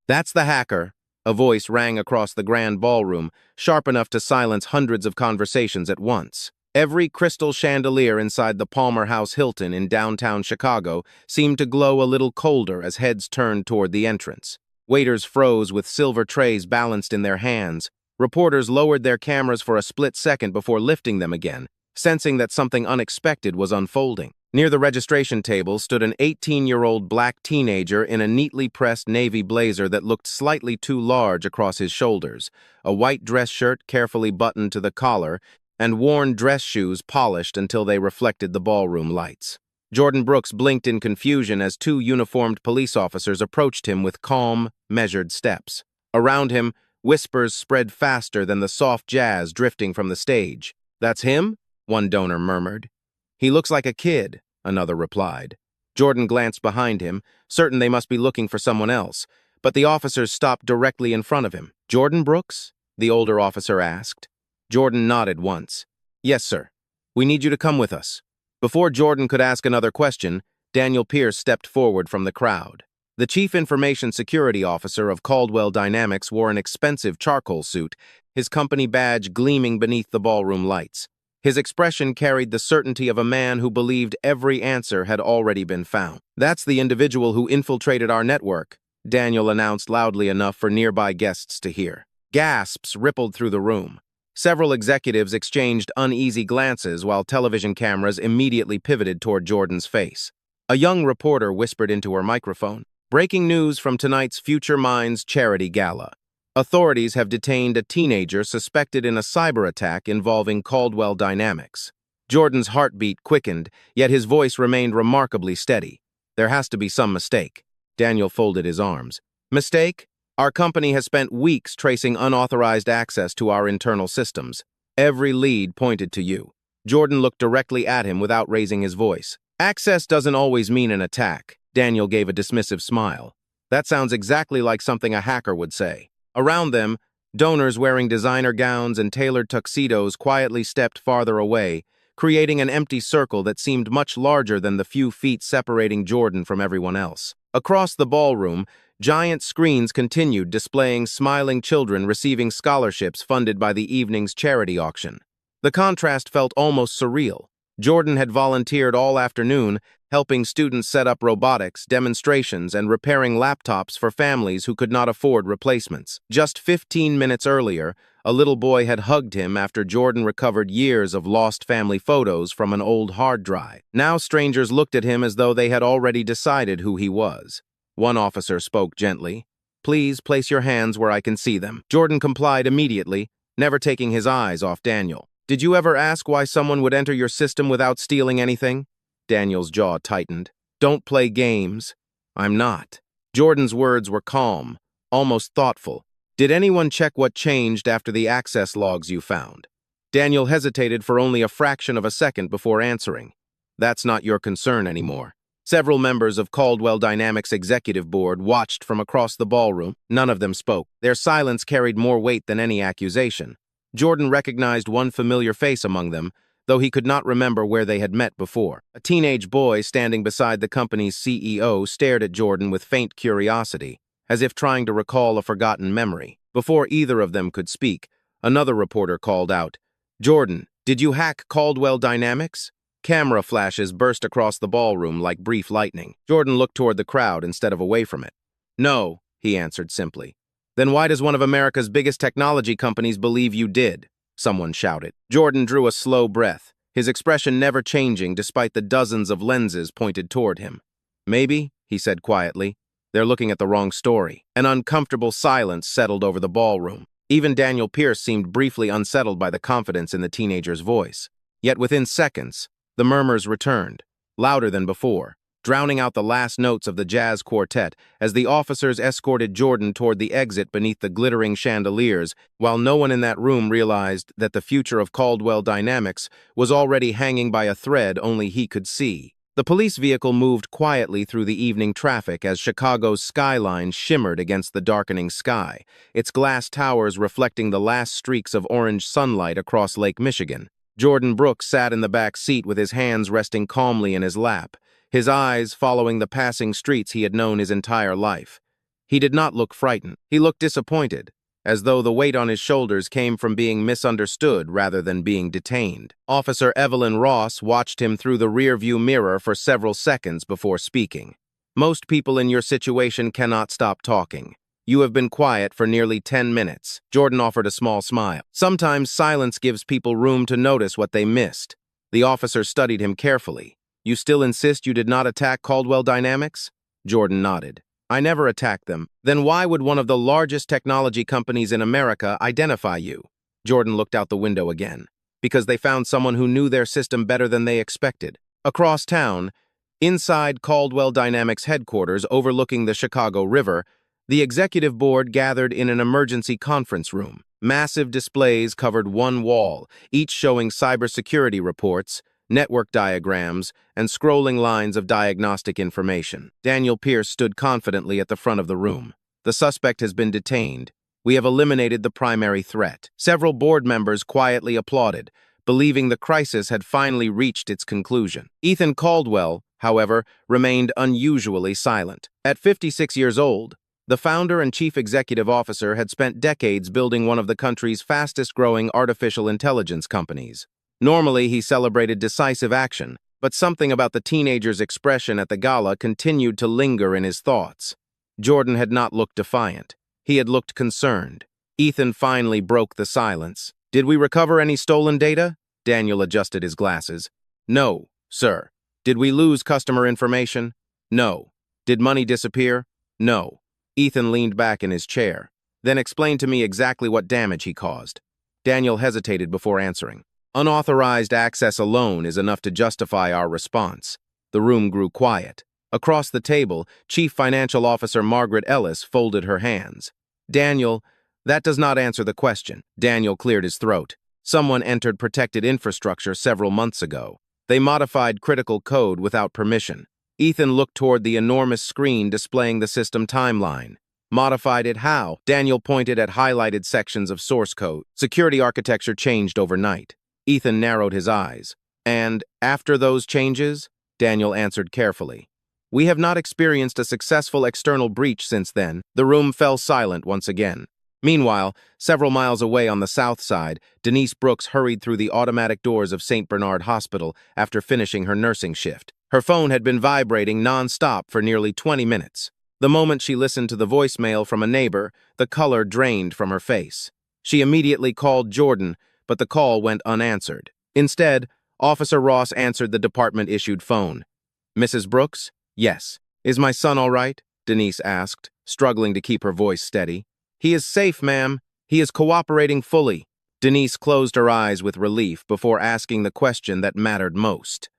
"That's the hacker," a voice rang across the grand ballroom, sharp enough to silence hundreds of conversations at once. Every crystal chandelier inside the Palmer House Hilton in downtown Chicago seemed to glow a little colder as heads turned toward the entrance. Waiters froze with silver trays balanced in their hands. Reporters lowered their cameras for a split second before lifting them again, sensing that something unexpected was unfolding. Near the registration table stood an 18-year-old black teenager in a neatly pressed navy blazer that looked slightly too large across his shoulders, a white dress shirt carefully buttoned to the collar, and worn dress shoes polished until they reflected the ballroom lights. Jordan Brooks blinked in confusion as two uniformed police officers approached him with calm, measured steps. Around him, whispers spread faster than the soft jazz drifting from the stage. "That's him?" one donor murmured. "He looks like a kid," another replied. Jordan glanced behind him, certain they must be looking for someone else, but the officers stopped directly in front of him. "Jordan Brooks?" the older officer asked. Jordan nodded once. "Yes, sir. We need you to come with us." Before Jordan could ask another question, Daniel Pierce stepped forward from the crowd. The chief information security officer of Caldwell Dynamics wore an expensive charcoal suit, his company badge gleaming beneath the ballroom lights. His expression carried the certainty of a man who believed every answer had already been found. "That's the individual who infiltrated our network," Daniel announced loudly enough for nearby guests to hear. Gasps rippled through the room. Several executives exchanged uneasy glances while television cameras immediately pivoted toward Jordan's face. A young reporter whispered into her microphone, "Breaking news from tonight's Future Minds charity gala. Authorities have detained a teenager suspected in a cyber attack involving Caldwell Dynamics." Jordan's heartbeat quickened, yet his voice remained remarkably steady. "There has to be some mistake." Daniel folded his arms. "Mistake? Our company has spent weeks tracing unauthorized access to our internal systems. Every lead pointed to you." Jordan looked directly at him without raising his voice. "Access doesn't always mean an attack." Daniel gave a dismissive smile. "That sounds exactly like something a hacker would say." Around them, donors wearing designer gowns and tailored tuxedos quietly stepped farther away, creating an empty circle that seemed much larger than the few feet separating Jordan from everyone else. Across the ballroom, giant screens continued displaying smiling children receiving scholarships funded by the evening's charity auction. The contrast felt almost surreal. Jordan had volunteered all afternoon, helping students set up robotics, demonstrations, and repairing laptops for families who could not afford replacements. Just 15 minutes earlier, a little boy had hugged him after Jordan recovered years of lost family photos from an old hard drive. Now strangers looked at him as though they had already decided who he was. One officer spoke gently. "Please place your hands where I can see them." Jordan complied immediately, never taking his eyes off Daniel. "Did you ever ask why someone would enter your system without stealing anything?" Daniel's jaw tightened. "Don't play games." "I'm not." Jordan's words were calm, almost thoughtful. "Did anyone check what changed after the access logs you found?" Daniel hesitated for only a fraction of a second before answering. "That's not your concern anymore." Several members of Caldwell Dynamics' executive board watched from across the ballroom. None of them spoke. Their silence carried more weight than any accusation. Jordan recognized one familiar face among them, though he could not remember where they had met before. A teenage boy standing beside the company's CEO stared at Jordan with faint curiosity, as if trying to recall a forgotten memory. Before either of them could speak, another reporter called out, "Jordan, did you hack Caldwell Dynamics?" Camera flashes burst across the ballroom like brief lightning. Jordan looked toward the crowd instead of away from it. "No," he answered simply. "Then why does one of America's biggest technology companies believe you did?" someone shouted. Jordan drew a slow breath, his expression never changing despite the dozens of lenses pointed toward him. "Maybe," he said quietly, "they're looking at the wrong story." An uncomfortable silence settled over the ballroom. Even Daniel Pierce seemed briefly unsettled by the confidence in the teenager's voice. Yet within seconds, the murmurs returned, louder than before, drowning out the last notes of the jazz quartet as the officers escorted Jordan toward the exit beneath the glittering chandeliers, while no one in that room realized that the future of Caldwell Dynamics was already hanging by a thread only he could see. The police vehicle moved quietly through the evening traffic as Chicago's skyline shimmered against the darkening sky, its glass towers reflecting the last streaks of orange sunlight across Lake Michigan. Jordan Brooks sat in the back seat with his hands resting calmly in his lap, his eyes following the passing streets he had known his entire life. He did not look frightened. He looked disappointed, as though the weight on his shoulders came from being misunderstood rather than being detained. Officer Evelyn Ross watched him through the rearview mirror for several seconds before speaking. Most people in your situation cannot stop talking. You have been quiet for nearly 10 minutes. Jordan offered a small smile. Sometimes silence gives people room to notice what they missed. The officer studied him carefully. You still insist you did not attack Caldwell Dynamics? Jordan nodded. I never attacked them. Then why would one of the largest technology companies in America identify you? Jordan looked out the window again. Because they found someone who knew their system better than they expected. Across town, inside Caldwell Dynamics headquarters overlooking the Chicago River, the executive board gathered in an emergency conference room. Massive displays covered one wall, each showing cybersecurity reports, network diagrams, and scrolling lines of diagnostic information. Daniel Pierce stood confidently at the front of the room. The suspect has been detained. We have eliminated the primary threat. Several board members quietly applauded, believing the crisis had finally reached its conclusion. Ethan Caldwell, however, remained unusually silent. At 56 years old, the founder and chief executive officer had spent decades building one of the country's fastest-growing artificial intelligence companies. Normally, he celebrated decisive action, but something about the teenager's expression at the gala continued to linger in his thoughts. Jordan had not looked defiant. He had looked concerned. Ethan finally broke the silence. Did we recover any stolen data? Daniel adjusted his glasses. No, sir. Did we lose customer information? No. Did money disappear? No. Ethan leaned back in his chair. Then explain to me exactly what damage he caused. Daniel hesitated before answering. Unauthorized access alone is enough to justify our response. The room grew quiet. Across the table, Chief Financial Officer Margaret Ellis folded her hands. Daniel, that does not answer the question. Daniel cleared his throat. Someone entered protected infrastructure several months ago. They modified critical code without permission. Ethan looked toward the enormous screen displaying the system timeline. Modified it how? Daniel pointed at highlighted sections of source code. Security architecture changed overnight. Ethan narrowed his eyes. And after those changes? Daniel answered carefully. We have not experienced a successful external breach since then. The room fell silent once again. Meanwhile, several miles away on the south side, Denise Brooks hurried through the automatic doors of St. Bernard Hospital after finishing her nursing shift. Her phone had been vibrating non-stop for nearly 20 minutes. The moment she listened to the voicemail from a neighbor, the color drained from her face. She immediately called Jordan, but the call went unanswered. Instead, Officer Ross answered the department-issued phone. Mrs. Brooks? Yes. Is my son all right? Denise asked, struggling to keep her voice steady. He is safe, ma'am. He is cooperating fully. Denise closed her eyes with relief before asking the question that mattered most.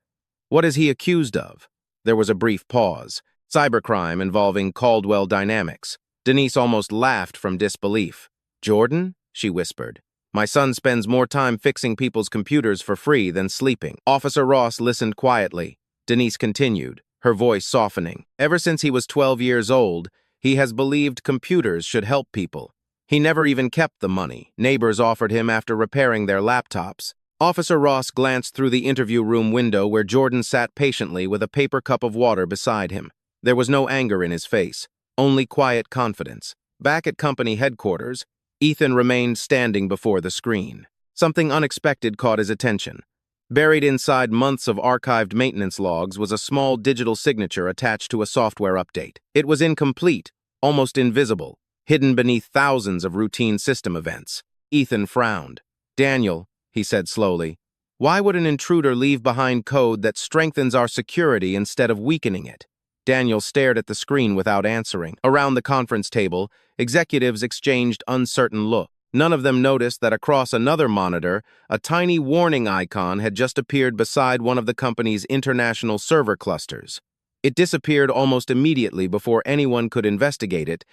What is he accused of? There was a brief pause. Cybercrime involving Caldwell Dynamics. Denise almost laughed from disbelief. Jordan? She whispered. My son spends more time fixing people's computers for free than sleeping. Officer Ross listened quietly. Denise continued, her voice softening. Ever since he was 12 years old, he has believed computers should help people. He never even kept the money neighbors offered him after repairing their laptops. Officer Ross glanced through the interview room window where Jordan sat patiently with a paper cup of water beside him. There was no anger in his face, only quiet confidence. Back at company headquarters, Ethan remained standing before the screen. Something unexpected caught his attention. Buried inside months of archived maintenance logs was a small digital signature attached to a software update. It was incomplete, almost invisible, hidden beneath thousands of routine system events. Ethan frowned. Daniel, he said slowly, why would an intruder leave behind code that strengthens our security instead of weakening it? Daniel stared at the screen without answering. Around the conference table, executives exchanged uncertain looks. None of them noticed that across another monitor, a tiny warning icon had just appeared beside one of the company's international server clusters. It disappeared almost immediately before anyone could investigate it,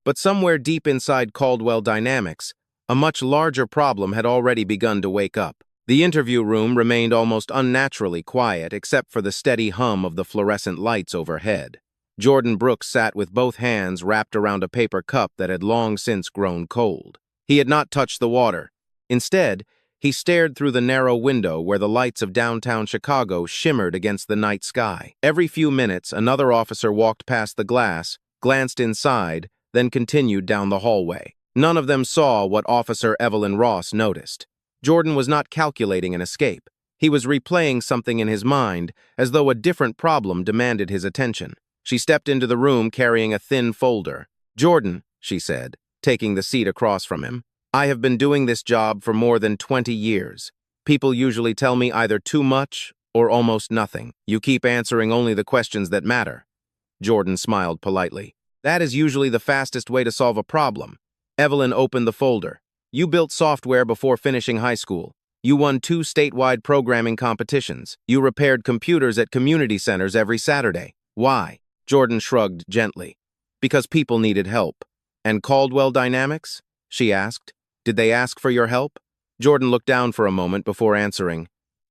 but somewhere deep inside Caldwell Dynamics, a much larger problem had already begun to wake up. The interview room remained almost unnaturally quiet except for the steady hum of the fluorescent lights overhead. Jordan Brooks sat with both hands wrapped around a paper cup that had long since grown cold. He had not touched the water. Instead, he stared through the narrow window where the lights of downtown Chicago shimmered against the night sky. Every few minutes, another officer walked past the glass, glanced inside, then continued down the hallway. None of them saw what Officer Evelyn Ross noticed. Jordan was not calculating an escape. He was replaying something in his mind, as though a different problem demanded his attention. She stepped into the room carrying a thin folder. "Jordan," she said, taking the seat across from him, "I have been doing this job for more than 20 years. People usually tell me either too much or almost nothing. You keep answering only the questions that matter." Jordan smiled politely. "That is usually the fastest way to solve a problem." Evelyn opened the folder. "You built software before finishing high school. You won 2 statewide programming competitions. You repaired computers at community centers every Saturday. Why?" Jordan shrugged gently. "Because people needed help." "And Caldwell Dynamics?" she asked. "Did they ask for your help?" Jordan looked down for a moment before answering.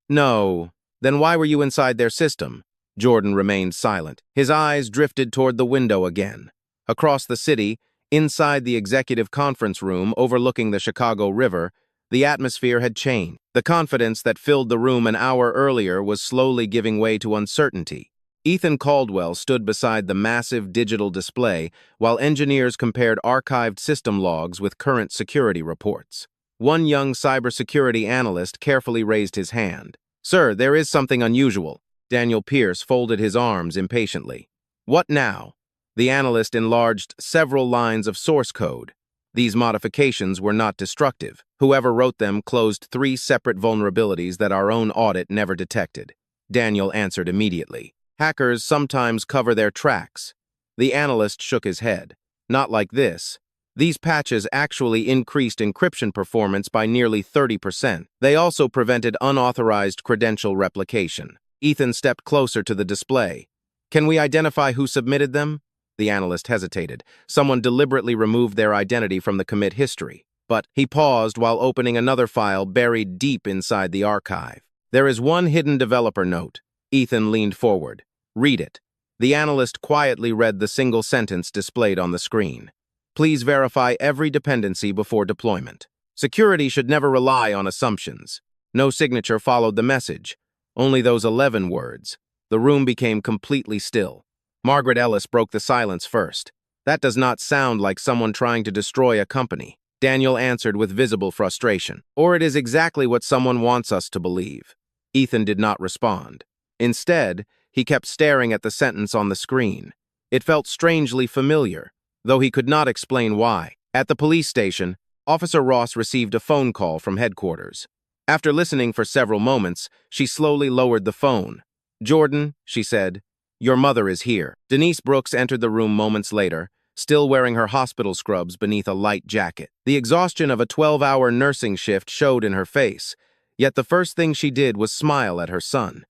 "No." "Then why were you inside their system?" Jordan remained silent. His eyes drifted toward the window again. Across the city, inside the executive conference room overlooking the Chicago River, the atmosphere had changed. The confidence that filled the room an hour earlier was slowly giving way to uncertainty. Ethan Caldwell stood beside the massive digital display while engineers compared archived system logs with current security reports. One young cybersecurity analyst carefully raised his hand. "Sir, there is something unusual." Daniel Pierce folded his arms impatiently. "What now?" The analyst enlarged several lines of source code. These modifications were not destructive. Whoever wrote them closed 3 separate vulnerabilities that our own audit never detected. Daniel answered immediately. "Hackers sometimes cover their tracks." The analyst shook his head. "Not like this. These patches actually increased encryption performance by nearly 30%. They also prevented unauthorized credential replication." Ethan stepped closer to the display. "Can we identify who submitted them?" The analyst hesitated. "Someone deliberately removed their identity from the commit history." But he paused while opening another file buried deep inside the archive. "There is one hidden developer note." Ethan leaned forward. "Read it." The analyst quietly read the single sentence displayed on the screen. "Please verify every dependency before deployment. Security should never rely on assumptions." No signature followed the message. Only those 11 words. The room became completely still. Margaret Ellis broke the silence first. "That does not sound like someone trying to destroy a company." Daniel answered with visible frustration. "Or it is exactly what someone wants us to believe." Ethan did not respond. Instead, he kept staring at the sentence on the screen. It felt strangely familiar, though he could not explain why. At the police station, Officer Ross received a phone call from headquarters. After listening for several moments, she slowly lowered the phone. "Jordan," she said, "your mother is here." Denise Brooks entered the room moments later, still wearing her hospital scrubs beneath a light jacket. The exhaustion of a 12-hour nursing shift showed in her face, yet the first thing she did was smile at her son.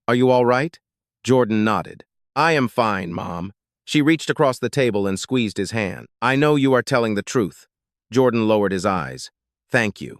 "Are you all right?" Jordan nodded. "I am fine, Mom." She reached across the table and squeezed his hand. "I know you are telling the truth." Jordan lowered his eyes. "Thank you."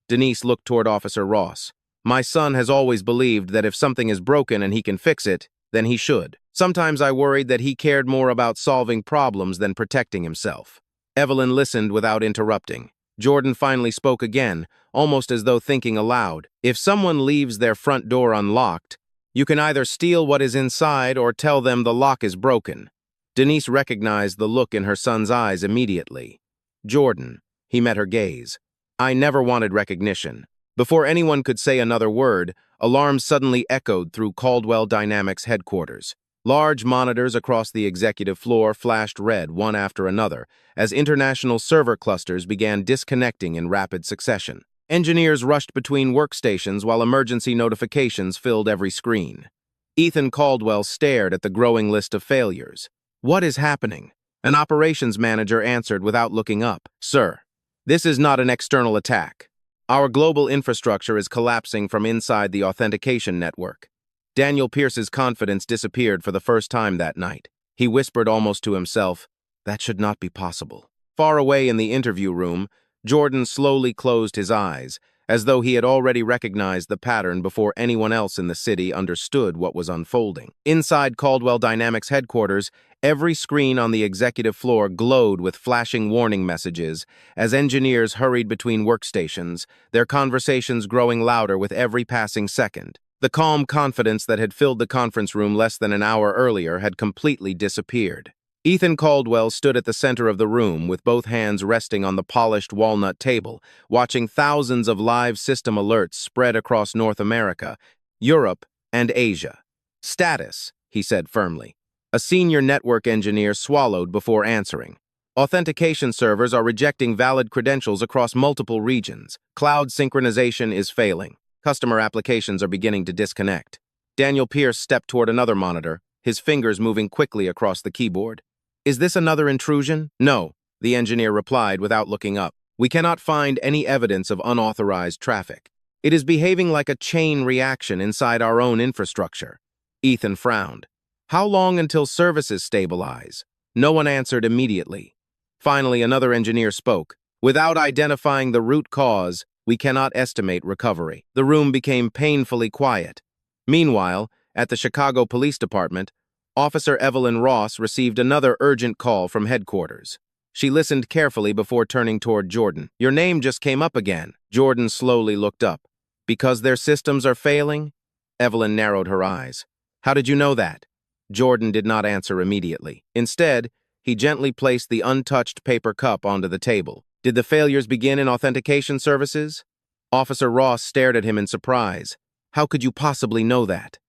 Denise looked toward Officer Ross. "My son has always believed that if something is broken and he can fix it, then he should. Sometimes I worried that he cared more about solving problems than protecting himself." Evelyn listened without interrupting. Jordan finally spoke again, almost as though thinking aloud. "If someone leaves their front door unlocked, you can either steal what is inside or tell them the lock is broken." Denise recognized the look in her son's eyes immediately. "Jordan," he met her gaze. "I never wanted recognition." Before anyone could say another word, alarms suddenly echoed through Caldwell Dynamics headquarters. Large monitors across the executive floor flashed red one after another as international server clusters began disconnecting in rapid succession. Engineers rushed between workstations while emergency notifications filled every screen. Ethan Caldwell stared at the growing list of failures. "What is happening?" An operations manager answered without looking up. "Sir, this is not an external attack. Our global infrastructure is collapsing from inside the authentication network." Daniel Pierce's confidence disappeared for the first time that night. He whispered almost to himself, "That should not be possible." Far away in the interview room, Jordan slowly closed his eyes, as though he had already recognized the pattern before anyone else in the city understood what was unfolding. Inside Caldwell Dynamics headquarters, every screen on the executive floor glowed with flashing warning messages as engineers hurried between workstations, their conversations growing louder with every passing second. The calm confidence that had filled the conference room less than an hour earlier had completely disappeared. Ethan Caldwell stood at the center of the room with both hands resting on the polished walnut table, watching thousands of live system alerts spread across North America, Europe, and Asia. "Status," he said firmly. A senior network engineer swallowed before answering. "Authentication servers are rejecting valid credentials across multiple regions. Cloud synchronization is failing. Customer applications are beginning to disconnect." Daniel Pierce stepped toward another monitor, his fingers moving quickly across the keyboard. "Is this another intrusion?" "No," the engineer replied without looking up. "We cannot find any evidence of unauthorized traffic. It is behaving like a chain reaction inside our own infrastructure." Ethan frowned. "How long until services stabilize?" No one answered immediately. Finally, another engineer spoke. "Without identifying the root cause, we cannot estimate recovery." The room became painfully quiet. Meanwhile, at the Chicago Police Department, Officer Evelyn Ross received another urgent call from headquarters. She listened carefully before turning toward Jordan. "Your name just came up again." Jordan slowly looked up. "Because their systems are failing?" Evelyn narrowed her eyes. "How did you know that?" Jordan did not answer immediately. Instead, he gently placed the untouched paper cup onto the table. "Did the failures begin in authentication services?" Officer Ross stared at him in surprise. "How could you possibly know that?"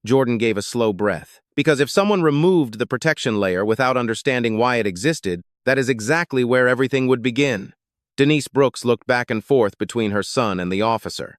Jordan gave a slow breath. "Because if someone removed the protection layer without understanding why it existed, that is exactly where everything would begin." Denise Brooks looked back and forth between her son and the officer.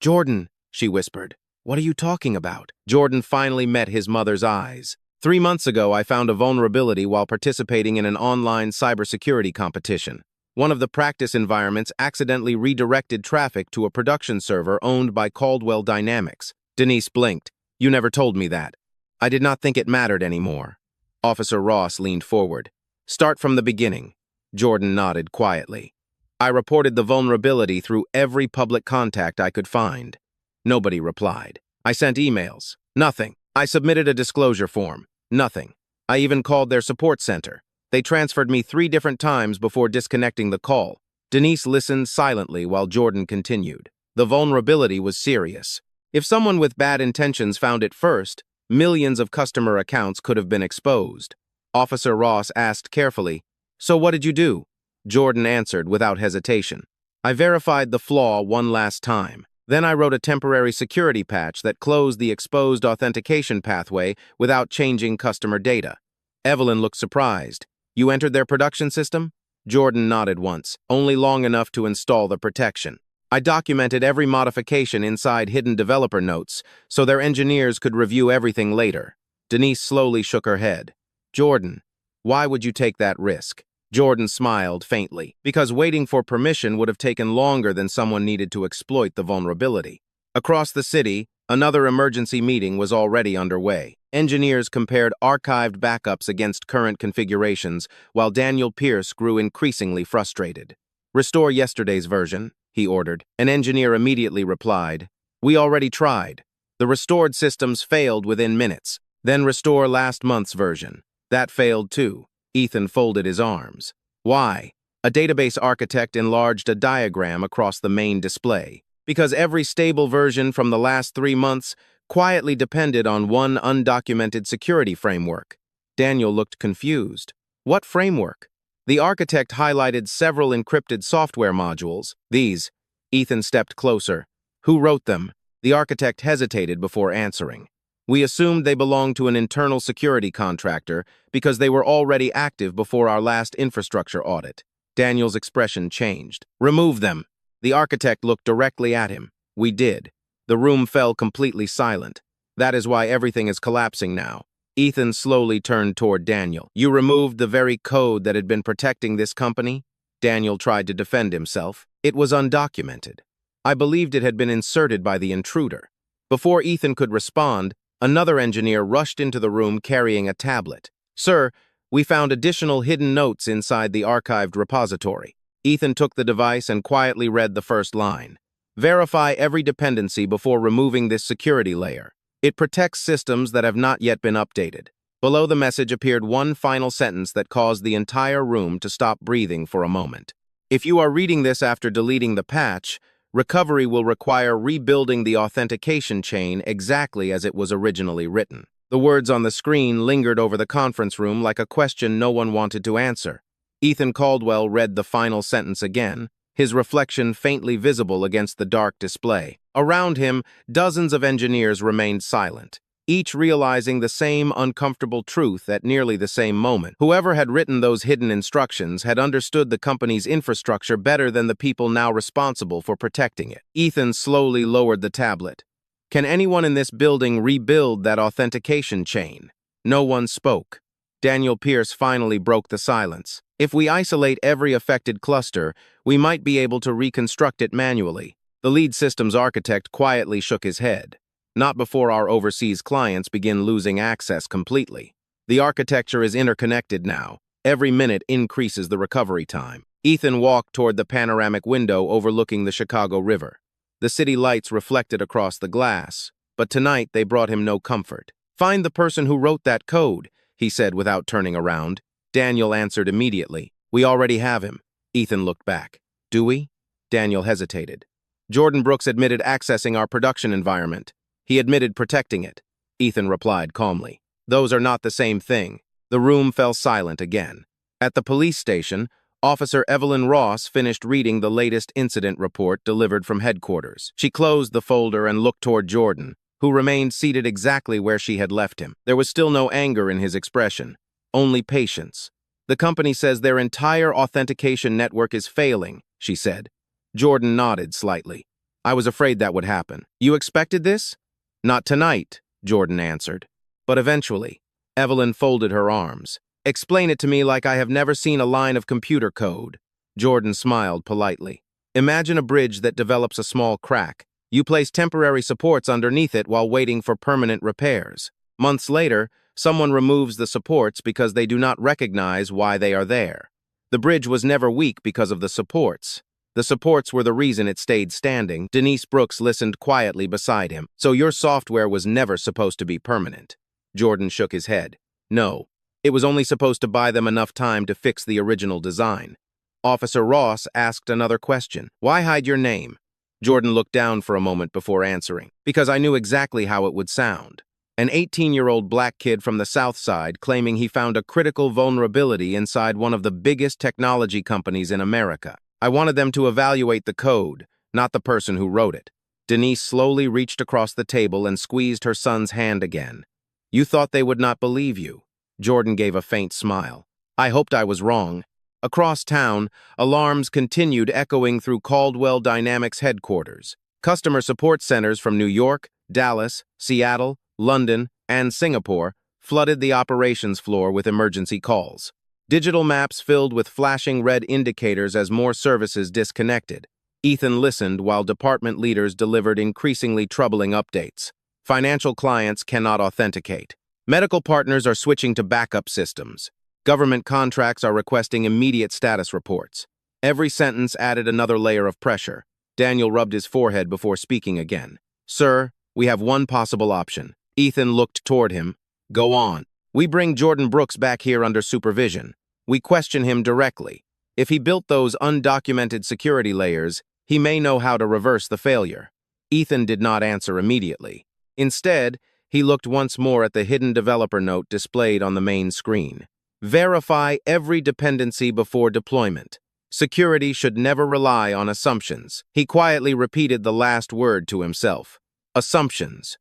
"Jordan," she whispered, "what are you talking about?" Jordan finally met his mother's eyes. 3 months ago, I found a vulnerability while participating in an online cybersecurity competition. One of the practice environments accidentally redirected traffic to a production server owned by Caldwell Dynamics." Denise blinked. "You never told me that." "I did not think it mattered anymore." Officer Ross leaned forward. "Start from the beginning." Jordan nodded quietly. "I reported the vulnerability through every public contact I could find." Nobody replied. "I sent emails." Nothing. "I submitted a disclosure form." Nothing. "I even called their support center. They transferred me 3 different times before disconnecting the call." Denise listened silently while Jordan continued. "The vulnerability was serious. If someone with bad intentions found it first, millions of customer accounts could have been exposed." Officer Ross asked carefully, "So what did you do?" Jordan answered without hesitation. "I verified the flaw one last time. Then I wrote a temporary security patch that closed the exposed authentication pathway without changing customer data." Evelyn looked surprised. "You entered their production system?" Jordan nodded once, only long enough to install the protection. "I documented every modification inside hidden developer notes so their engineers could review everything later." Denise slowly shook her head. "Jordan, why would you take that risk?" Jordan smiled faintly. "Because waiting for permission would have taken longer than someone needed to exploit the vulnerability." Across the city, another emergency meeting was already underway. Engineers compared archived backups against current configurations, while Daniel Pierce grew increasingly frustrated. "Restore yesterday's version," he ordered. An engineer immediately replied, "We already tried. The restored systems failed within minutes. Then restore last month's version." That failed too. Ethan folded his arms. "Why?" A database architect enlarged a diagram across the main display. "Because every stable version from the last 3 months quietly depended on one undocumented security framework." Daniel looked confused. "What framework?" The architect highlighted several encrypted software modules. "These." Ethan stepped closer. "Who wrote them?" The architect hesitated before answering. "We assumed they belonged to an internal security contractor because they were already active before our last infrastructure audit." Daniel's expression changed. "Remove them." The architect looked directly at him. "We did." The room fell completely silent. "That is why everything is collapsing now." Ethan slowly turned toward Daniel. "You removed the very code that had been protecting this company?" Daniel tried to defend himself. "It was undocumented. I believed it had been inserted by the intruder." Before Ethan could respond, another engineer rushed into the room carrying a tablet. "Sir, we found additional hidden notes inside the archived repository." Ethan took the device and quietly read the first line. "Verify every dependency before removing this security layer. It protects systems that have not yet been updated." Below the message appeared one final sentence that caused the entire room to stop breathing for a moment. "If you are reading this after deleting the patch, recovery will require rebuilding the authentication chain exactly as it was originally written." The words on the screen lingered over the conference room like a question no one wanted to answer. Ethan Caldwell read the final sentence again, his reflection faintly visible against the dark display. Around him, dozens of engineers remained silent, each realizing the same uncomfortable truth at nearly the same moment. Whoever had written those hidden instructions had understood the company's infrastructure better than the people now responsible for protecting it. Ethan slowly lowered the tablet. Can anyone in this building rebuild that authentication chain? No one spoke. Daniel Pierce finally broke the silence. If we isolate every affected cluster, we might be able to reconstruct it manually. The lead systems architect quietly shook his head. Not before our overseas clients begin losing access completely. The architecture is interconnected now. Every minute increases the recovery time. Ethan walked toward the panoramic window overlooking the Chicago River. The city lights reflected across the glass, but tonight they brought him no comfort. "Find the person who wrote that code," he said without turning around. Daniel answered immediately. "We already have him." Ethan looked back. "Do we?" Daniel hesitated. "Jordan Brooks admitted accessing our production environment. He admitted protecting it," Ethan replied calmly. "Those are not the same thing." The room fell silent again. At the police station, Officer Evelyn Ross finished reading the latest incident report delivered from headquarters. She closed the folder and looked toward Jordan, who remained seated exactly where she had left him. There was still no anger in his expression, only patience. "The company says their entire authentication network is failing," she said. Jordan nodded slightly. "I was afraid that would happen." "You expected this?" "Not tonight," Jordan answered. "But eventually." Evelyn folded her arms. "Explain it to me like I have never seen a line of computer code." Jordan smiled politely. "Imagine a bridge that develops a small crack. You place temporary supports underneath it while waiting for permanent repairs. Months later, someone removes the supports because they do not recognize why they are there. The bridge was never weak because of the supports. The supports were the reason it stayed standing." Denise Brooks listened quietly beside him. "So your software was never supposed to be permanent?" Jordan shook his head. "No. It was only supposed to buy them enough time to fix the original design." Officer Ross asked another question. "Why hide your name?" Jordan looked down for a moment before answering. "Because I knew exactly how it would sound. An 18-year-old black kid from the South Side claiming he found a critical vulnerability inside one of the biggest technology companies in America. I wanted them to evaluate the code, not the person who wrote it." Denise slowly reached across the table and squeezed her son's hand again. "You thought they would not believe you." Jordan gave a faint smile. "I hoped I was wrong." Across town, alarms continued echoing through Caldwell Dynamics headquarters. Customer support centers from New York, Dallas, Seattle, London, and Singapore flooded the operations floor with emergency calls. Digital maps filled with flashing red indicators as more services disconnected. Ethan listened while department leaders delivered increasingly troubling updates. Financial clients cannot authenticate. Medical partners are switching to backup systems. Government contracts are requesting immediate status reports. Every sentence added another layer of pressure. Daniel rubbed his forehead before speaking again. "Sir, we have one possible option." Ethan looked toward him. "Go on." "We bring Jordan Brooks back here under supervision. We question him directly. If he built those undocumented security layers, he may know how to reverse the failure." Ethan did not answer immediately. Instead, he looked once more at the hidden developer note displayed on the main screen. "Verify every dependency before deployment. Security should never rely on assumptions." He quietly repeated the last word to himself. Assumptions.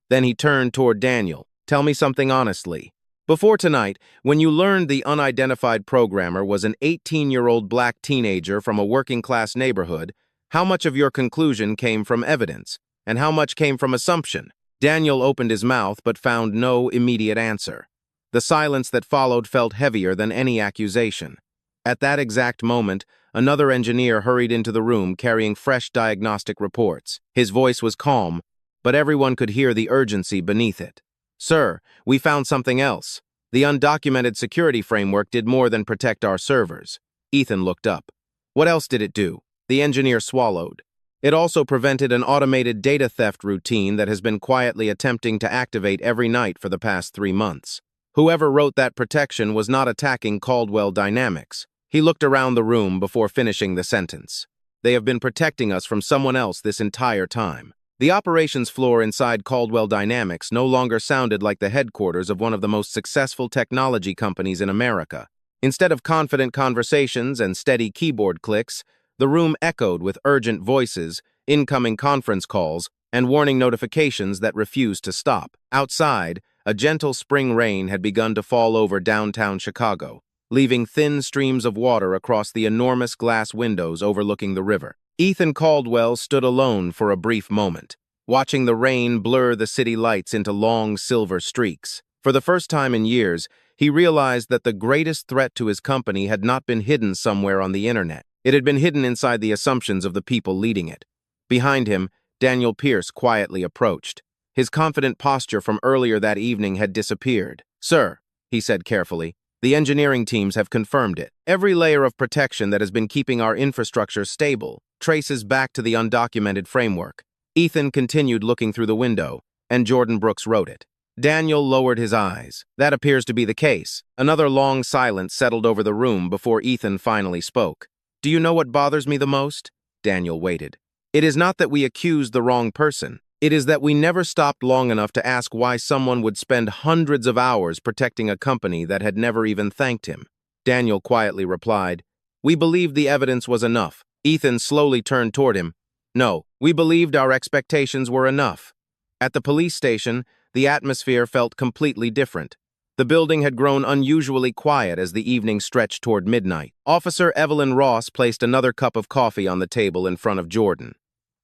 Then he turned toward Daniel. "Tell me something honestly. Before tonight, when you learned the unidentified programmer was an 18-year-old black teenager from a working-class neighborhood, how much of your conclusion came from evidence, and how much came from assumption?" Daniel opened his mouth but found no immediate answer. The silence that followed felt heavier than any accusation. At that exact moment, another engineer hurried into the room carrying fresh diagnostic reports. His voice was calm, but everyone could hear the urgency beneath it. "Sir, we found something else. The undocumented security framework did more than protect our servers." Ethan looked up. "What else did it do?" The engineer swallowed. "It also prevented an automated data theft routine that has been quietly attempting to activate every night for the past 3 months. Whoever wrote that protection was not attacking Caldwell Dynamics." He looked around the room before finishing the sentence. "They have been protecting us from someone else this entire time." The operations floor inside Caldwell Dynamics no longer sounded like the headquarters of one of the most successful technology companies in America. Instead of confident conversations and steady keyboard clicks, the room echoed with urgent voices, incoming conference calls, and warning notifications that refused to stop. Outside, a gentle spring rain had begun to fall over downtown Chicago, leaving thin streams of water across the enormous glass windows overlooking the river. Ethan Caldwell stood alone for a brief moment, watching the rain blur the city lights into long silver streaks. For the first time in years, he realized that the greatest threat to his company had not been hidden somewhere on the internet. It had been hidden inside the assumptions of the people leading it. Behind him, Daniel Pierce quietly approached. His confident posture from earlier that evening had disappeared. "Sir," he said carefully, "the engineering teams have confirmed it. Every layer of protection that has been keeping our infrastructure stable traces back to the undocumented framework." Ethan continued looking through the window, and Jordan Brooks wrote it. Daniel lowered his eyes. "That appears to be the case." Another long silence settled over the room before Ethan finally spoke. "Do you know what bothers me the most?" Daniel waited. "It is not that we accused the wrong person. It is that we never stopped long enough to ask why someone would spend hundreds of hours protecting a company that had never even thanked him." Daniel quietly replied, "We believed the evidence was enough." Ethan slowly turned toward him. "No, we believed our expectations were enough." At the police station, the atmosphere felt completely different. The building had grown unusually quiet as the evening stretched toward midnight. Officer Evelyn Ross placed another cup of coffee on the table in front of Jordan.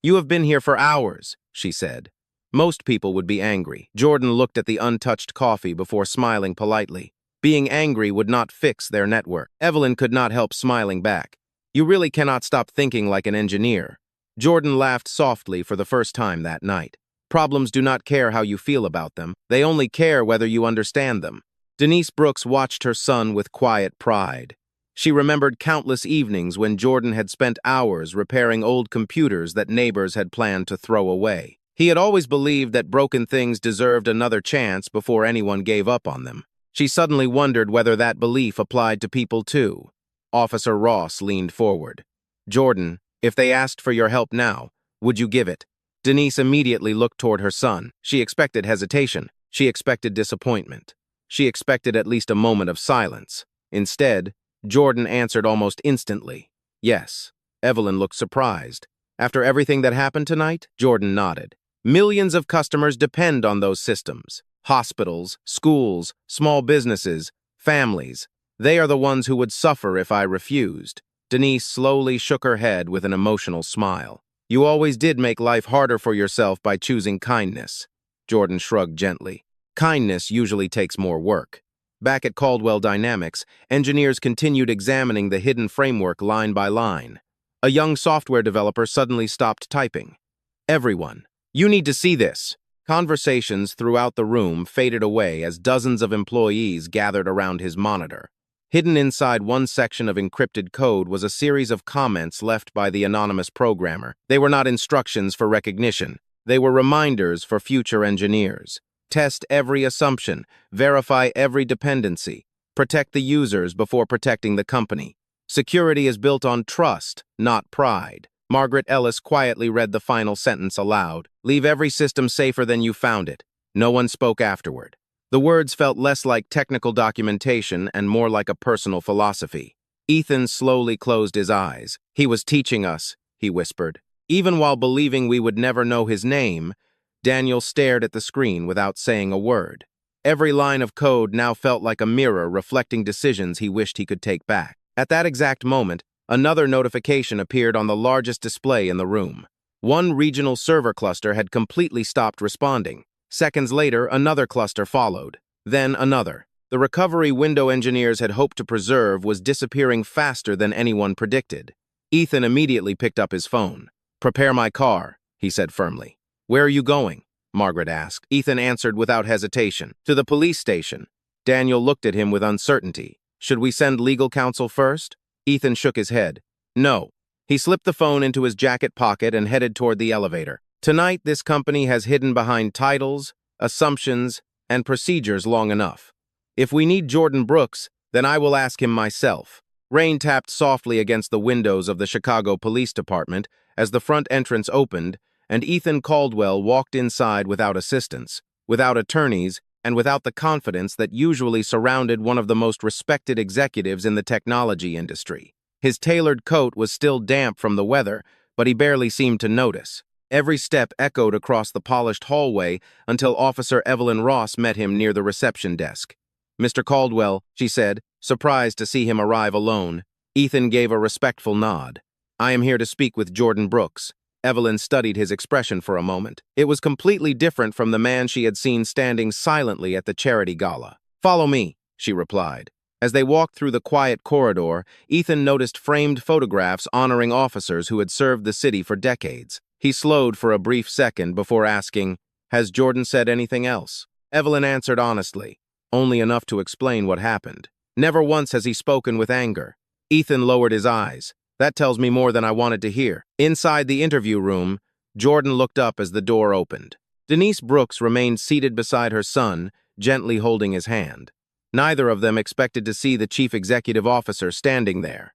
"You have been here for hours," she said. Most people would be angry. Jordan looked at the untouched coffee before smiling politely. Being angry would not fix their network. Evelyn could not help smiling back. "You really cannot stop thinking like an engineer." Jordan laughed softly for the first time that night. Problems do not care how you feel about them. They only care whether you understand them. Denise Brooks watched her son with quiet pride. She remembered countless evenings when Jordan had spent hours repairing old computers that neighbors had planned to throw away. He had always believed that broken things deserved another chance before anyone gave up on them. She suddenly wondered whether that belief applied to people too. Officer Ross leaned forward. "Jordan, if they asked for your help now, would you give it?" Denise immediately looked toward her son. She expected hesitation. She expected disappointment. She expected at least a moment of silence. Instead, Jordan answered almost instantly, "Yes." Evelyn looked surprised. "After everything that happened tonight?" Jordan nodded. "Millions of customers depend on those systems. Hospitals, schools, small businesses, families. They are the ones who would suffer if I refused." Denise slowly shook her head with an emotional smile. "You always did make life harder for yourself by choosing kindness." Jordan shrugged gently. "Kindness usually takes more work." Back at Caldwell Dynamics, engineers continued examining the hidden framework line by line. A young software developer suddenly stopped typing. "Everyone, you need to see this." Conversations throughout the room faded away as dozens of employees gathered around his monitor. Hidden inside one section of encrypted code was a series of comments left by the anonymous programmer. They were not instructions for recognition. They were reminders for future engineers. Test every assumption, verify every dependency, protect the users before protecting the company. Security is built on trust, not pride. Margaret Ellis quietly read the final sentence aloud. "Leave every system safer than you found it." No one spoke afterward. The words felt less like technical documentation and more like a personal philosophy. Ethan slowly closed his eyes. "He was teaching us," he whispered. Even while believing we would never know his name, Daniel stared at the screen without saying a word. Every line of code now felt like a mirror reflecting decisions he wished he could take back. At that exact moment, another notification appeared on the largest display in the room. One regional server cluster had completely stopped responding. Seconds later, another cluster followed. Then another. The recovery window engineers had hoped to preserve was disappearing faster than anyone predicted. Ethan immediately picked up his phone. "Prepare my car," he said firmly. "Where are you going?" Margaret asked. Ethan answered without hesitation. "To the police station." Daniel looked at him with uncertainty. "Should we send legal counsel first?" Ethan shook his head. "No." He slipped the phone into his jacket pocket and headed toward the elevator. "Tonight, this company has hidden behind titles, assumptions, and procedures long enough. If we need Jordan Brooks, then I will ask him myself." Rain tapped softly against the windows of the Chicago Police Department as the front entrance opened, and Ethan Caldwell walked inside without assistance, without attorneys, and without the confidence that usually surrounded one of the most respected executives in the technology industry. His tailored coat was still damp from the weather, but he barely seemed to notice. Every step echoed across the polished hallway until Officer Evelyn Ross met him near the reception desk. "Mr. Caldwell," she said, surprised to see him arrive alone. Ethan gave a respectful nod. "I am here to speak with Jordan Brooks." Evelyn studied his expression for a moment. It was completely different from the man she had seen standing silently at the charity gala. "Follow me," she replied. As they walked through the quiet corridor, Ethan noticed framed photographs honoring officers who had served the city for decades. He slowed for a brief second before asking, "Has Jordan said anything else?" Evelyn answered honestly, only enough to explain what happened. "Never once has he spoken with anger." Ethan lowered his eyes. "That tells me more than I wanted to hear." Inside the interview room, Jordan looked up as the door opened. Denise Brooks remained seated beside her son, gently holding his hand. Neither of them expected to see the chief executive officer standing there.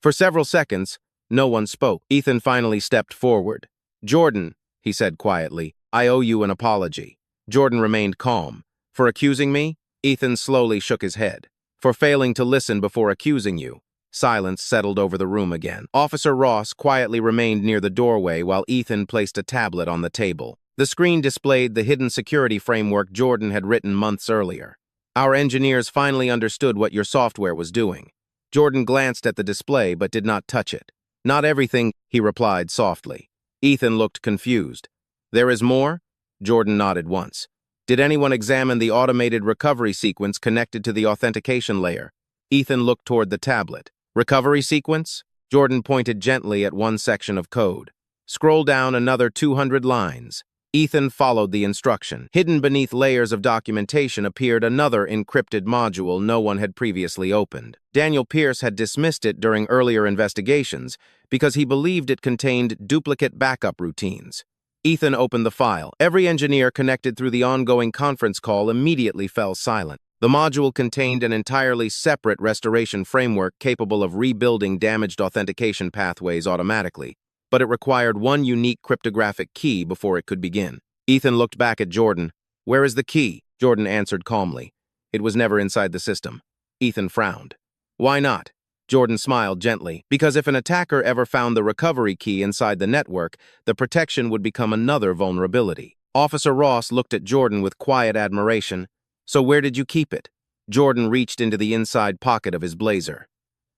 For several seconds, no one spoke. Ethan finally stepped forward. "Jordan," he said quietly, "I owe you an apology." Jordan remained calm. "For accusing me?" Ethan slowly shook his head. "For failing to listen before accusing you." Silence settled over the room again. Officer Ross quietly remained near the doorway while Ethan placed a tablet on the table. The screen displayed the hidden security framework Jordan had written months earlier. "Our engineers finally understood what your software was doing." Jordan glanced at the display but did not touch it. "Not everything," he replied softly. Ethan looked confused. "There is more?" Jordan nodded once. "Did anyone examine the automated recovery sequence connected to the authentication layer?" Ethan looked toward the tablet. "Recovery sequence?" Jordan pointed gently at one section of code. "Scroll down another 200 lines." Ethan followed the instruction. Hidden beneath layers of documentation appeared another encrypted module no one had previously opened. Daniel Pierce had dismissed it during earlier investigations because he believed it contained duplicate backup routines. Ethan opened the file. Every engineer connected through the ongoing conference call immediately fell silent. The module contained an entirely separate restoration framework capable of rebuilding damaged authentication pathways automatically, but it required one unique cryptographic key before it could begin. Ethan looked back at Jordan. "Where is the key?" Jordan answered calmly. "It was never inside the system." Ethan frowned. "Why not?" Jordan smiled gently. "Because if an attacker ever found the recovery key inside the network, the protection would become another vulnerability." Officer Ross looked at Jordan with quiet admiration. "So where did you keep it?" Jordan reached into the inside pocket of his blazer.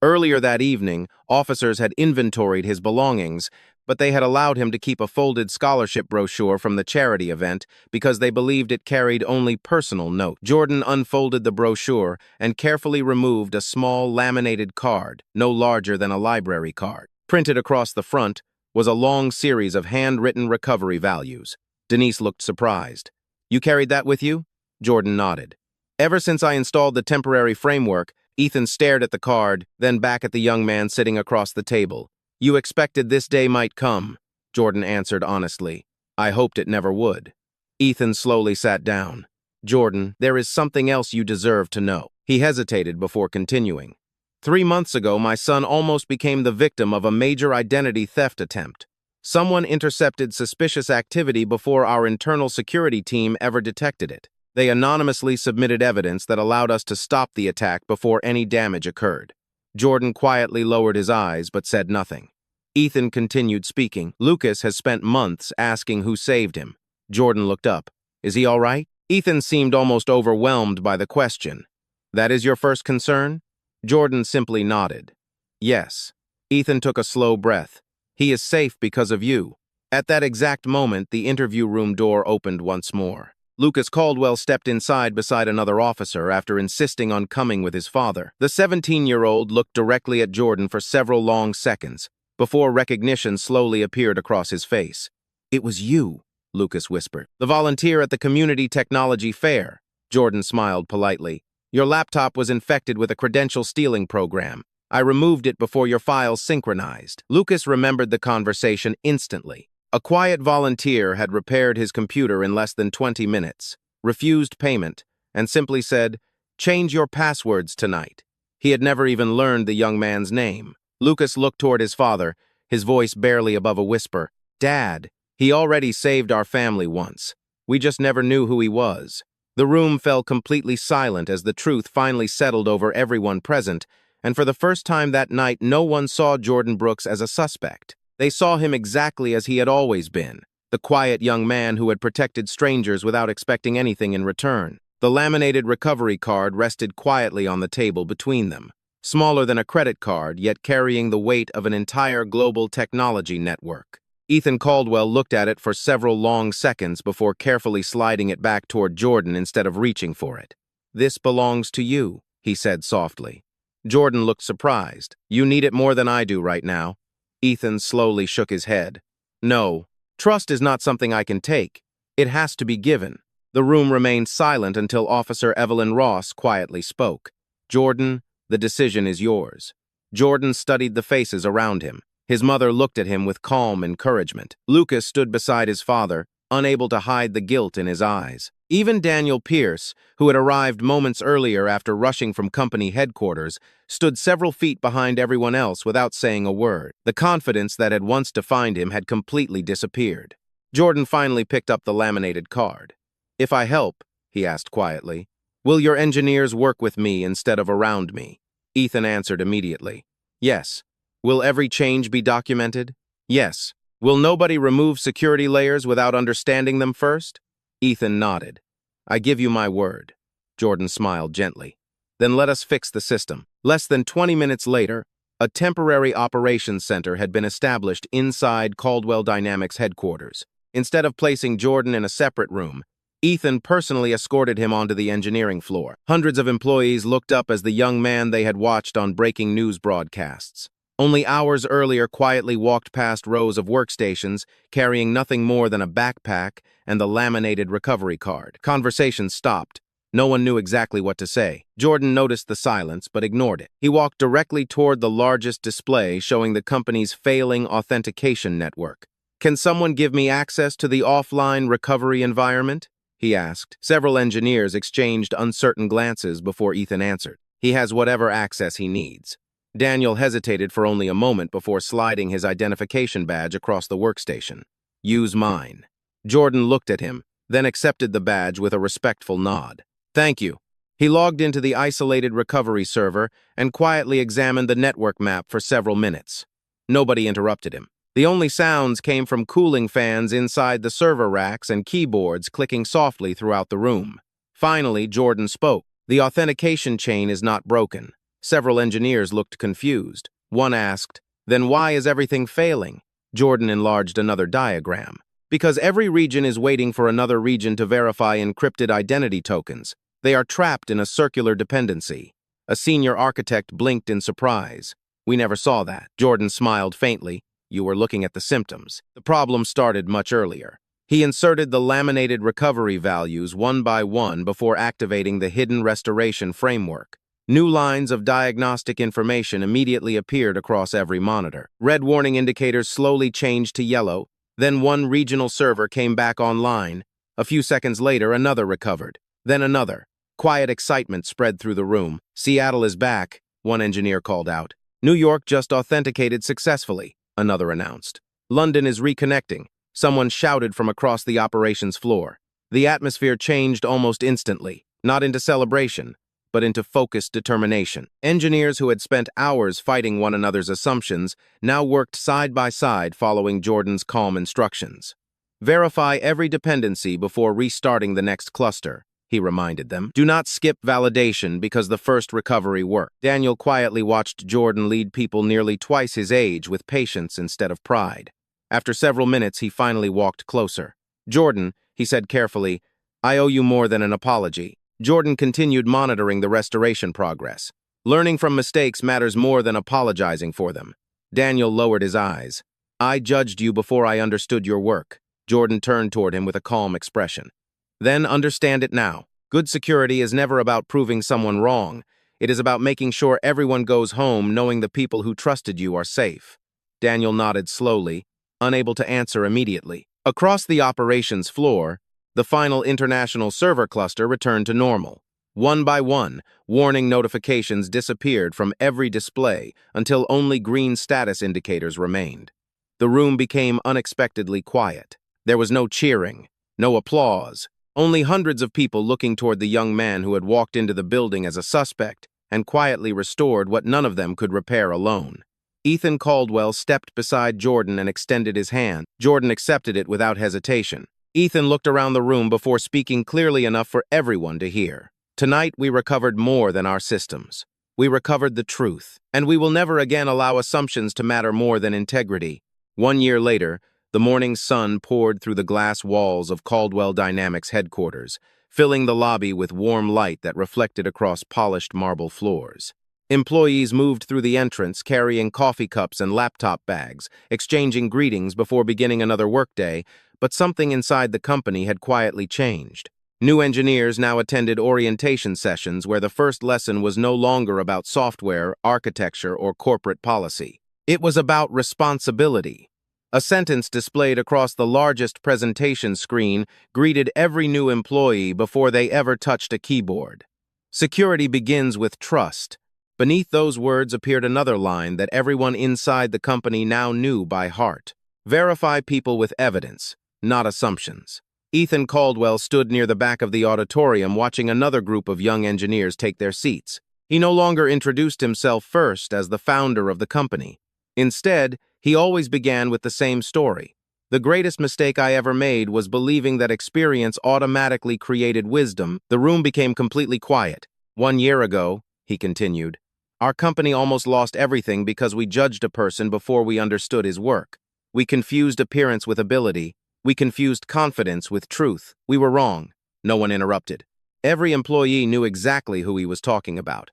Earlier that evening, officers had inventoried his belongings, but they had allowed him to keep a folded scholarship brochure from the charity event because they believed it carried only personal note. Jordan unfolded the brochure and carefully removed a small laminated card, no larger than a library card. Printed across the front was a long series of handwritten recovery values. Denise looked surprised. "You carried that with you?" Jordan nodded. "Ever since I installed the temporary framework," Ethan stared at the card, then back at the young man sitting across the table. "You expected this day might come," Jordan answered honestly. "I hoped it never would." Ethan slowly sat down. "Jordan, there is something else you deserve to know." He hesitated before continuing. 3 months ago, my son almost became the victim of a major identity theft attempt. Someone intercepted suspicious activity before our internal security team ever detected it. They anonymously submitted evidence that allowed us to stop the attack before any damage occurred. Jordan quietly lowered his eyes but said nothing. Ethan continued speaking. "Lucas has spent months asking who saved him." Jordan looked up. "Is he all right?" Ethan seemed almost overwhelmed by the question. "That is your first concern?" Jordan simply nodded. "Yes." Ethan took a slow breath. "He is safe because of you." At that exact moment, the interview room door opened once more. Lucas Caldwell stepped inside beside another officer after insisting on coming with his father. The 17-year-old looked directly at Jordan for several long seconds, before recognition slowly appeared across his face. "It was you," Lucas whispered. "The volunteer at the community technology fair." Jordan smiled politely. "Your laptop was infected with a credential stealing program. I removed it before your files synchronized." Lucas remembered the conversation instantly. A quiet volunteer had repaired his computer in less than 20 minutes, refused payment, and simply said, "Change your passwords tonight." He had never even learned the young man's name. Lucas looked toward his father, his voice barely above a whisper. "Dad." He already saved our family once. We just never knew who he was. The room fell completely silent as the truth finally settled over everyone present, and for the first time that night, no one saw Jordan Brooks as a suspect. They saw him exactly as he had always been, the quiet young man who had protected strangers without expecting anything in return. The laminated recovery card rested quietly on the table between them, smaller than a credit card, yet carrying the weight of an entire global technology network. Ethan Caldwell looked at it for several long seconds before carefully sliding it back toward Jordan instead of reaching for it. "This belongs to you," he said softly. Jordan looked surprised. "You need it more than I do right now." Ethan slowly shook his head. "No, trust is not something I can take. It has to be given." The room remained silent until Officer Evelyn Ross quietly spoke. "Jordan, the decision is yours." Jordan studied the faces around him. His mother looked at him with calm encouragement. Lucas stood beside his father, unable to hide the guilt in his eyes. Even Daniel Pierce, who had arrived moments earlier after rushing from company headquarters, stood several feet behind everyone else without saying a word. The confidence that had once defined him had completely disappeared. Jordan finally picked up the laminated card. "If I help," he asked quietly, "will your engineers work with me instead of around me?" Ethan answered immediately. "Yes." "Will every change be documented?" "Yes." "Will nobody remove security layers without understanding them first?" Ethan nodded. "I give you my word." Jordan smiled gently. "Then let us fix the system." Less than 20 minutes later, a temporary operations center had been established inside Caldwell Dynamics headquarters. Instead of placing Jordan in a separate room, Ethan personally escorted him onto the engineering floor. Hundreds of employees looked up as the young man they had watched on breaking news broadcasts. Only hours earlier quietly walked past rows of workstations, carrying nothing more than a backpack and the laminated recovery card. Conversation stopped. No one knew exactly what to say. Jordan noticed the silence, but ignored it. He walked directly toward the largest display showing the company's failing authentication network. "Can someone give me access to the offline recovery environment?" he asked. Several engineers exchanged uncertain glances before Ethan answered. "He has whatever access he needs." Daniel hesitated for only a moment before sliding his identification badge across the workstation. "Use mine." Jordan looked at him, then accepted the badge with a respectful nod. "Thank you." He logged into the isolated recovery server and quietly examined the network map for several minutes. Nobody interrupted him. The only sounds came from cooling fans inside the server racks and keyboards clicking softly throughout the room. Finally, Jordan spoke. "The authentication chain is not broken." Several engineers looked confused. One asked, "Then why is everything failing?" Jordan enlarged another diagram. "Because every region is waiting for another region to verify encrypted identity tokens. They are trapped in a circular dependency." A senior architect blinked in surprise. "We never saw that." Jordan smiled faintly. "You were looking at the symptoms." The problem started much earlier. He inserted the laminated recovery values one by one before activating the hidden restoration framework. New lines of diagnostic information immediately appeared across every monitor. Red warning indicators slowly changed to yellow. Then one regional server came back online. A few seconds later, another recovered. Then another. Quiet excitement spread through the room. "Seattle is back," one engineer called out. "New York just authenticated successfully," another announced. "London is reconnecting," someone shouted from across the operations floor. The atmosphere changed almost instantly, not into celebration, but into focused determination. Engineers who had spent hours fighting one another's assumptions now worked side by side following Jordan's calm instructions. "Verify every dependency before restarting the next cluster," he reminded them. "Do not skip validation because the first recovery worked." Daniel quietly watched Jordan lead people nearly twice his age with patience instead of pride. After several minutes, he finally walked closer. "Jordan," he said carefully, "I owe you more than an apology." Jordan continued monitoring the restoration progress. Learning from mistakes matters more than apologizing for them. Daniel lowered his eyes. "I judged you before I understood your work." Jordan turned toward him with a calm expression. "Then understand it now. Good security is never about proving someone wrong. It is about making sure everyone goes home knowing the people who trusted you are safe." Daniel nodded slowly, unable to answer immediately. Across the operations floor, the final international server cluster returned to normal. One by one, warning notifications disappeared from every display until only green status indicators remained. The room became unexpectedly quiet. There was no cheering, no applause, only hundreds of people looking toward the young man who had walked into the building as a suspect and quietly restored what none of them could repair alone. Ethan Caldwell stepped beside Jordan and extended his hand. Jordan accepted it without hesitation. Ethan looked around the room before speaking clearly enough for everyone to hear. Tonight, we recovered more than our systems. We recovered the truth, and we will never again allow assumptions to matter more than integrity. 1 year later, the morning sun poured through the glass walls of Caldwell Dynamics headquarters, filling the lobby with warm light that reflected across polished marble floors. Employees moved through the entrance carrying coffee cups and laptop bags, exchanging greetings before beginning another workday, but something inside the company had quietly changed. New engineers now attended orientation sessions where the first lesson was no longer about software, architecture, or corporate policy. It was about responsibility. A sentence displayed across the largest presentation screen greeted every new employee before they ever touched a keyboard. Security begins with trust. Beneath those words appeared another line that everyone inside the company now knew by heart. Verify people with evidence, not assumptions. Ethan Caldwell stood near the back of the auditorium watching another group of young engineers take their seats. He no longer introduced himself first as the founder of the company. Instead, he always began with the same story. The greatest mistake I ever made was believing that experience automatically created wisdom. The room became completely quiet. 1 year ago, he continued, our company almost lost everything because we judged a person before we understood his work. We confused appearance with ability. We confused confidence with truth. We were wrong. No one interrupted. Every employee knew exactly who he was talking about.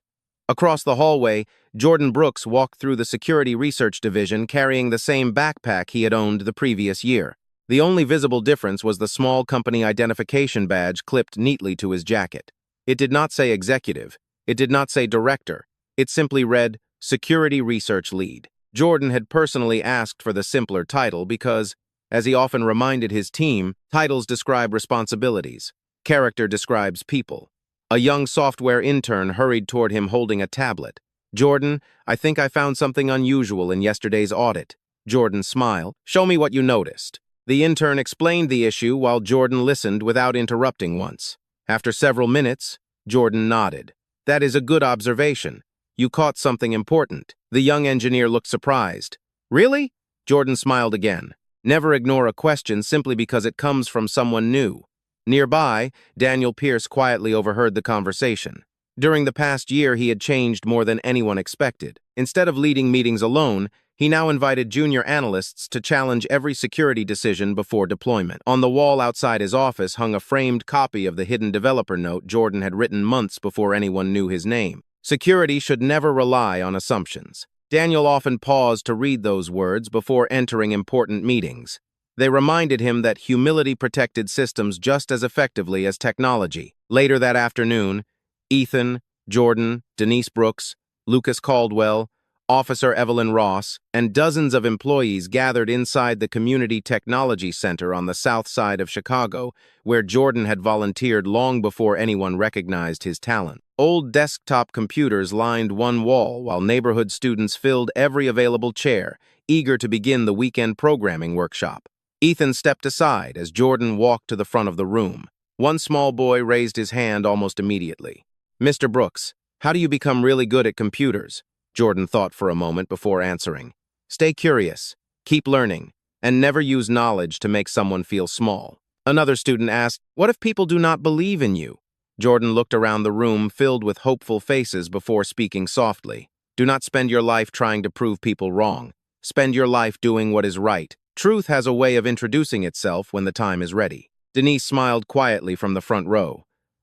Across the hallway, Jordan Brooks walked through the security research division carrying the same backpack he had owned the previous year. The only visible difference was the small company identification badge clipped neatly to his jacket. It did not say executive. It did not say director. It simply read, Security Research Lead. Jordan had personally asked for the simpler title because, as he often reminded his team, titles describe responsibilities. Character describes people. A young software intern hurried toward him holding a tablet. Jordan, I think I found something unusual in yesterday's audit. Jordan smiled. Show me what you noticed. The intern explained the issue while Jordan listened without interrupting once. After several minutes, Jordan nodded. That is a good observation. You caught something important. The young engineer looked surprised. Really? Jordan smiled again. Never ignore a question simply because it comes from someone new. Nearby, Daniel Pierce quietly overheard the conversation. During the past year, he had changed more than anyone expected. Instead of leading meetings alone, he now invited junior analysts to challenge every security decision before deployment. On the wall outside his office hung a framed copy of the hidden developer note Jordan had written months before anyone knew his name. Security should never rely on assumptions. Daniel often paused to read those words before entering important meetings. They reminded him that humility protected systems just as effectively as technology. Later that afternoon, Ethan, Jordan, Denise Brooks, Lucas Caldwell, Officer Evelyn Ross, and dozens of employees gathered inside the Community Technology Center on the south side of Chicago, where Jordan had volunteered long before anyone recognized his talent. Old desktop computers lined one wall while neighborhood students filled every available chair, eager to begin the weekend programming workshop. Ethan stepped aside as Jordan walked to the front of the room. One small boy raised his hand almost immediately. Mr. Brooks, how do you become really good at computers? Jordan thought for a moment before answering. Stay curious, keep learning, and never use knowledge to make someone feel small. Another student asked, what if people do not believe in you? Jordan looked around the room filled with hopeful faces before speaking softly. Do not spend your life trying to prove people wrong. Spend your life doing what is right. Truth has a way of introducing itself when the time is ready. Denise smiled quietly from the front row.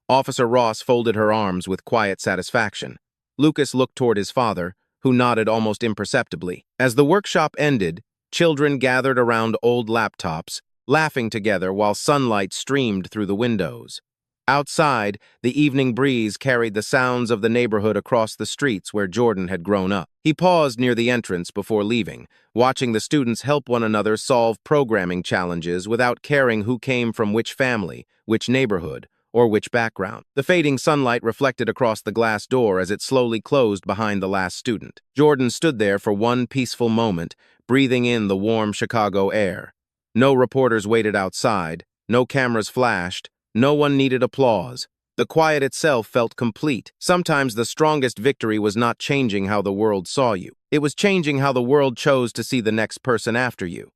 Officer Ross folded her arms with quiet satisfaction. Lucas looked toward his father, who nodded almost imperceptibly. As the workshop ended, children gathered around old laptops, laughing together while sunlight streamed through the windows. Outside, the evening breeze carried the sounds of the neighborhood across the streets where Jordan had grown up. He paused near the entrance before leaving, watching the students help one another solve programming challenges without caring who came from which family, which neighborhood, or which background. The fading sunlight reflected across the glass door as it slowly closed behind the last student. Jordan stood there for one peaceful moment, breathing in the warm Chicago air. No reporters waited outside, no cameras flashed, no one needed applause. The quiet itself felt complete. Sometimes the strongest victory was not changing how the world saw you. It was changing how the world chose to see the next person after you.